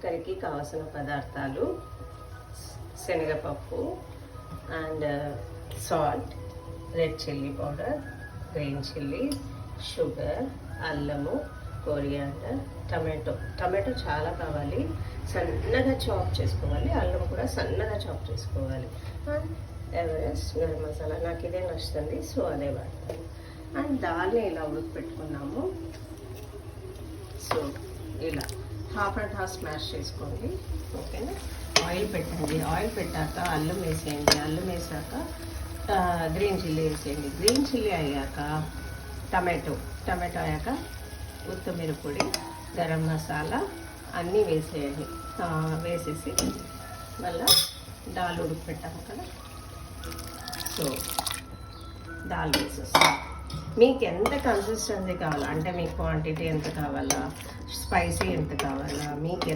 కర్రీకి కావాల్సిన పదార్థాలు శనగపప్పు and salt, red chilli powder, green chilli, sugar, అల్లము, కొరియాండర్, టమాటో చాలా కావాలి, సన్నగా చాప్ చేసుకోవాలి. అల్లం కూడా సన్నగా చాప్ చేసుకోవాలి. అండ్ ఎవరెస్ట్ గరం మసాలా, నాకు ఇదే నచ్చుతుంది, సో అదే వాడతాను. అండ్ దాల్ని ఇలా ఉడకపెట్టుకున్నాము. సో ఇలా హాఫ్ అండ్ హాఫ్ స్మాష్ చేసుకోండి. ఓకేనా? ఆయిల్ పెట్టండి. ఆయిల్ పెట్టాక అల్లం వేసేయండి. అల్లం వేసాక గ్రీన్ చిల్లీ వేసేయండి. గ్రీన్ చిల్లీ అయ్యాక టమాటో అయ్యాక కొత్తిమీర పొడి, గరం మసాలా అన్నీ వేసేయండి. వేసేసి మళ్ళీ దాల్ ఉడకపెట్టాము కదా, సో దాల్ వేసేస్తాం. మీకు ఎంత కన్సిస్టెన్సీ కావాలా, అంటే మీకు క్వాంటిటీ ఎంత కావాలా, స్పైసీ ఎంత కావాలా, మీకు